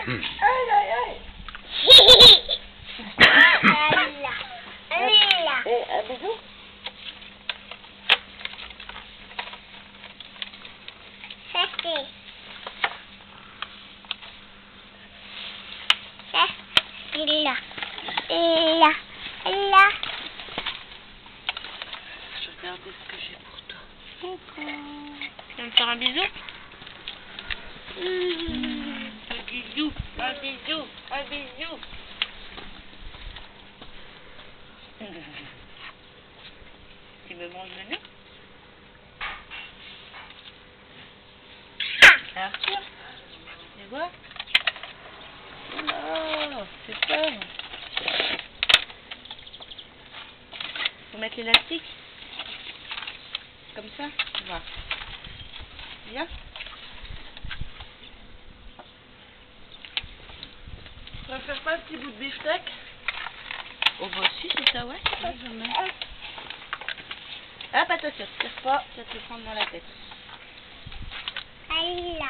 Aïe, aïe, aïe. Un bisou. Je vais regarder ce que j'ai pour toi. Tu veux me faire un bisou? Un bisou, un bisou, un bisou. Tu me manges le nez? Arthur, tu vois? Oh, c'est ça. Faut mettre l'élastique. Comme ça, tu vois. Viens. Tu préfères pas un petit bout de beefsteak? Oh bah si, c'est ça, ouais. Hop, attention, tire pas, ça te prendre dans la tête. Allez là.